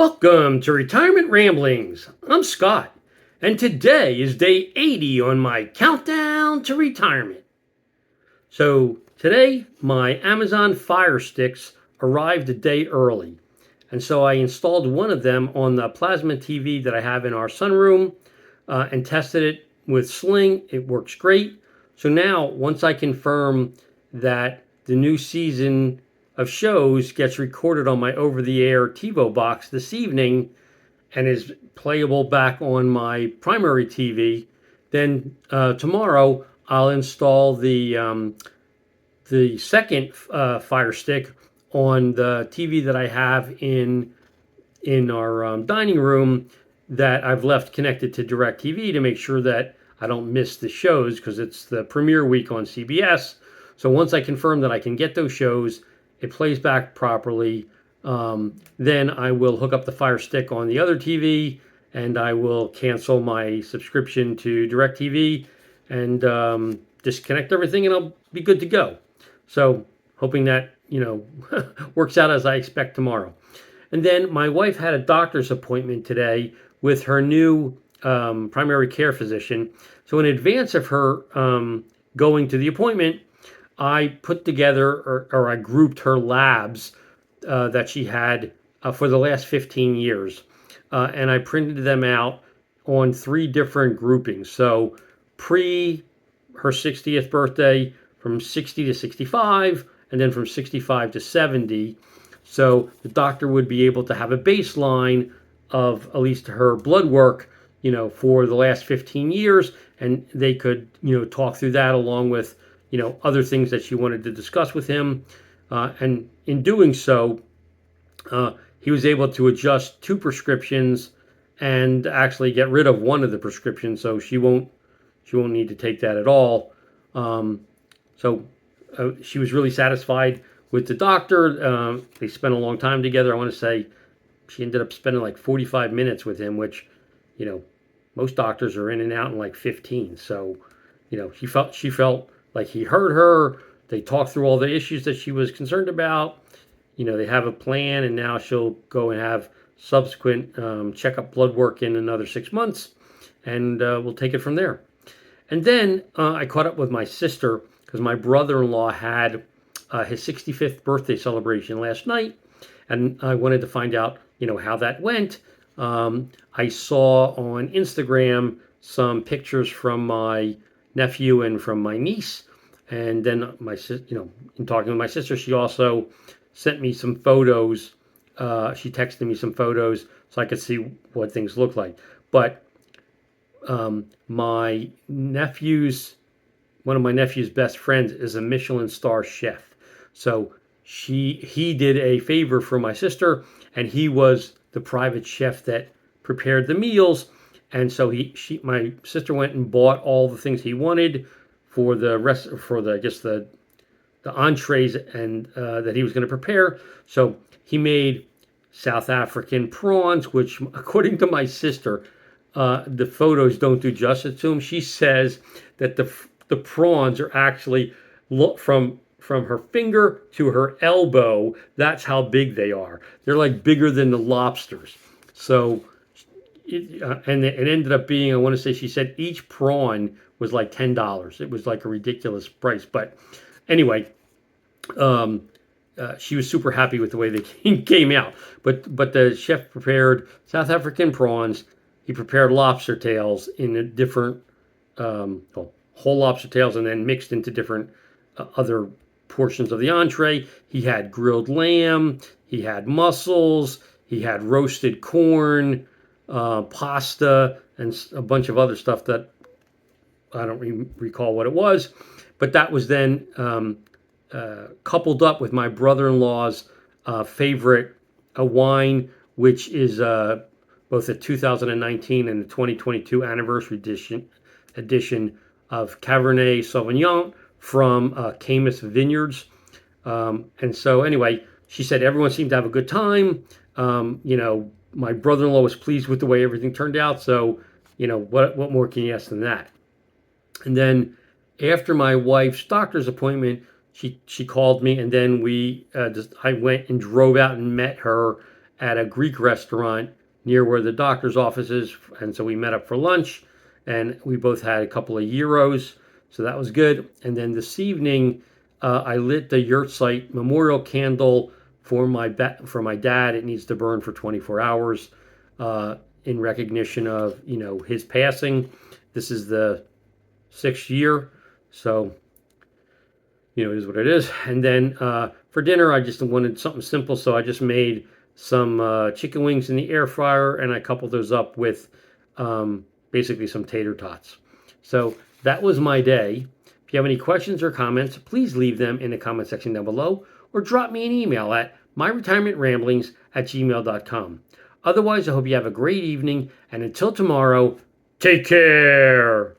Welcome to Retirement Ramblings. I'm Scott, and today is day 80 on my countdown to retirement. So today, my Amazon Fire Sticks arrived a day early, and so I installed one of them on the plasma TV that I have in our sunroom and tested it with Sling. It works great. So now, once I confirm that the new season of shows gets recorded on my over-the-air TiVo box this evening and is playable back on my primary TV, then tomorrow I'll install the second Fire Stick on the TV that I have in our dining room that I've left connected to DirecTV to make sure that I don't miss the shows because it's the premiere week on CBS. So once I confirm that I can get those shows, it plays back properly, then I will hook up the Fire Stick on the other TV and I will cancel my subscription to DirecTV and disconnect everything and I'll be good to go. So hoping that, works out as I expect tomorrow. And then my wife had a doctor's appointment today with her new primary care physician. So in advance of her going to the appointment, I put together or I grouped her labs that she had for the last 15 years. And I printed them out on 3 different groupings. So pre her 60th birthday, from 60 to 65, and then from 65 to 70. So the doctor would be able to have a baseline of at least her blood work, for the last 15 years, and they could, talk through that along with, other things that she wanted to discuss with him. And in doing so, he was able to adjust 2 prescriptions and actually get rid of one of the prescriptions, so she won't need to take that at all. So she was really satisfied with the doctor. They spent a long time together. I want to say she ended up spending like 45 minutes with him, which, most doctors are in and out in like 15. So, she felt like he heard her. They talked through all the issues that she was concerned about. They have a plan, and now she'll go and have subsequent checkup blood work in another 6 months, and we'll take it from there. And then I caught up with my sister because my brother-in-law had his 65th birthday celebration last night, and I wanted to find out, how that went. I saw on Instagram some pictures from my nephew and from my niece, and then in talking with my sister, she also sent me some photos. She texted me some photos so I could see what things look like. But one of my nephew's best friends is a Michelin star chef. So he did a favor for my sister, and he was the private chef that prepared the meals. And so my sister went and bought all the things he wanted for the entrees and that he was going to prepare. So he made South African prawns, which, according to my sister, the photos don't do justice to them. She says that the prawns are actually from her finger to her elbow. That's how big they are. They're like bigger than the lobsters. So, and it ended up being, I want to say she said each prawn was like $10. It was like a ridiculous price. But anyway, she was super happy with the way they came out. But the chef prepared South African prawns. He prepared lobster tails in a different, whole lobster tails, and then mixed into different other portions of the entree. He had grilled lamb, he had mussels, he had roasted corn, pasta, and a bunch of other stuff that I don't recall what it was. But that was then coupled up with my brother-in-law's favorite wine, which is both the 2019 and the 2022 anniversary edition of Cabernet Sauvignon from Camus Vineyards. And so anyway, she said everyone seemed to have a good time. My brother-in-law was pleased with the way everything turned out. So, what more can you ask than that? And then after my wife's doctor's appointment, she called me, and then I went and drove out and met her at a Greek restaurant near where the doctor's office is. And so we met up for lunch, and we both had a couple of gyros. So that was good. And then this evening, I lit the Yurtsite memorial candle for my dad. It needs to burn for 24 hours in recognition of his passing. This is the 6th year, so it is what it is. And then for dinner, I just wanted something simple, so I just made some chicken wings in the air fryer, and I coupled those up with basically some tater tots. So that was my day. If you have any questions or comments, please leave them in the comment section down below, or drop me an email at myretirementramblings@gmail.com. Otherwise, I hope you have a great evening, and until tomorrow, take care.